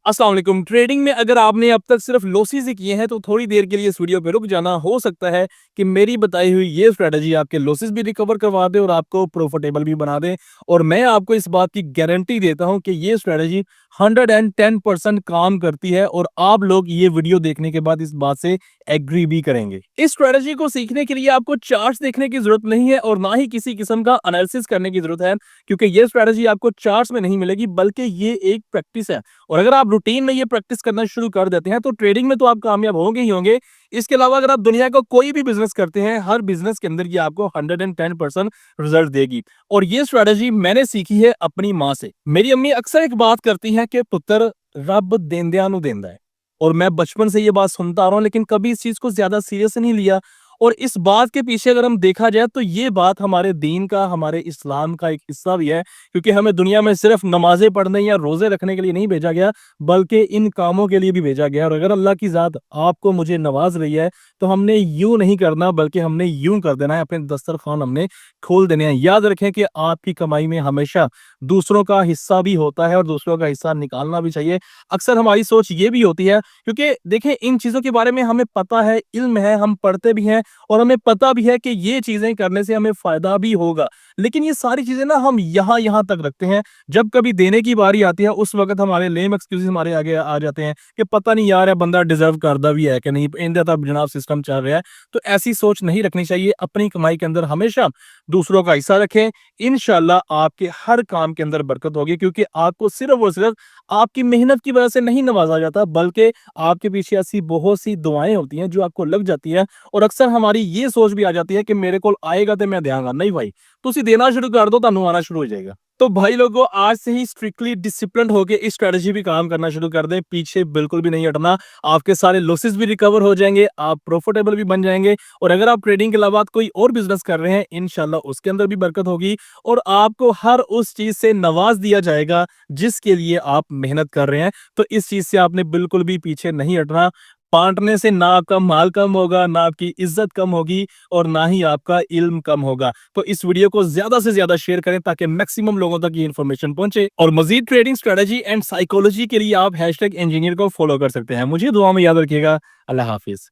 अस्सलाम वालेकुम। ट्रेडिंग में अगर आपने अब तक सिर्फ लॉसेस ही किए हैं तो थोड़ी देर के लिए इस वीडियो पे रुक जाना। हो सकता है कि मेरी बताई हुई ये स्ट्रेटजी आपके लॉसेस भी रिकवर करवा दे और आपको प्रॉफिटेबल भी बना दे। और मैं आपको इस बात की गारंटी देता हूं कि ये स्ट्रेटजी 110% काम करती है और आप लोग ये वीडियो देखने के बाद इस बात से एग्री भी करेंगे। इस स्ट्रेटजी को सीखने के लिए आपको चार्ट्स देखने की जरूरत नहीं है और ना ही किसी किस्म का एनालिसिस करने की जरूरत है, क्योंकि ये स्ट्रेटजी आपको चार्ट्स में नहीं मिलेगी बल्कि ये एक प्रैक्टिस है। और अगर आप रूटीन में ये प्रैक्टिस करना शुरू कर देते हैं तो ट्रेडिंग में तो आप कामयाब होंगे ही होंगे। इसके अलावा अगर आप दुनिया का कोई भी बिजनेस करते हैं, हर बिजनेस के अंदर ये आपको 110% रिजल्ट देगी। और ये स्ट्रेटजी मैंने सीखी है अपनी माँ से। मेरी अम्मी अक्सर एक बात करती है कि पुत्र रब देंदियां नु देंदा है। और मैं बचपन से ये बात सुनता आ रहा हूँ, लेकिन कभी इस चीज को ज्यादा सीरियस नहीं लिया। और इस बात के पीछे अगर हम देखा जाए तो ये बात हमारे दीन का, हमारे इस्लाम का एक हिस्सा भी है, क्योंकि हमें दुनिया में सिर्फ नमाजें पढ़ने या रोजे रखने के लिए नहीं भेजा गया बल्कि इन कामों के लिए भी भेजा गया। और अगर अल्लाह की जात आपको मुझे नवाज रही है तो हमने यूं नहीं करना बल्कि हमने यूं कर देना है, अपने दस्तरखान हमने खोल देने हैं। याद रखें कि आपकी कमाई में हमेशा दूसरों का हिस्सा भी होता है और दूसरों का हिस्सा निकालना भी चाहिए। अक्सर हमारी सोच ये भी होती है, क्योंकि देखें इन चीजों के बारे में हमें पता है, इल्म है, हम पढ़ते भी हैं और हमें पता भी है कि ये चीजें करने से हमें फायदा भी होगा। लेकिन ये सारी चीजें ना हम यहाँ तक रखते हैं। जब कभी देने की बारी आती है उस वक्त हमारे लेम एक्सक्यूजेस हमारे आगे आ जाते हैं कि पता नहीं यार, ये बंदा डिजर्व करता भी है कि नहीं, इंडिया तक जनाब सिस्टम चल रहा है। तो ऐसी सोच नहीं रखनी चाहिए। अपनी कमाई के अंदर हमेशा दूसरों का हिस्सा रखें। इंशाल्लाह आपके हर काम के अंदर बरकत होगी, क्योंकि आपको सिर्फ और सिर्फ आपकी मेहनत की वजह से नहीं नवाजा जाता बल्कि आपके पीछे ऐसी बहुत सी दुआएं होती हैं जो आपको लग जाती है। और अक्सर हमारी ये सोच भी आ जाती है कि मेरे को आएगा तो मैं देंगा। नहीं भाई, तुसी देना शुरू कर दो, तानू आना शुरू हो जाएगा। तो भाई लोगों, आज से ही स्ट्रिक्टली डिसिप्लिन होके इस स्ट्रेटजी भी काम करना शुरू कर दें। पीछे बिल्कुल भी नहीं हटना। आपके सारे लॉसेस भी रिकवर हो जाएंगे, आप प्रॉफिटेबल भी बन जाएंगे। और अगर आप ट्रेडिंग के अलावा कोई और बिजनेस कर रहे हैं, इंशाल्लाह उसके अंदर भी बरकत होगी और आपको हर उस चीज से नवाज दिया जाएगा जिसके लिए आप मेहनत कर रहे हैं। तो इस चीज से आपने बिल्कुल भी पीछे नहीं हटना। बांटने से ना आपका माल कम होगा, ना आपकी इज्जत कम होगी और ना ही आपका इल्म कम होगा। तो इस वीडियो को ज्यादा से ज्यादा शेयर करें ताकि मैक्सिमम लोगों तक ये इन्फॉर्मेशन पहुंचे। और मजीद ट्रेडिंग स्ट्रेटजी एंड साइकोलॉजी के लिए आप #इंजीनियर को फॉलो कर सकते हैं। मुझे दुआ में याद रखिएगा। अल्लाह हाफिज।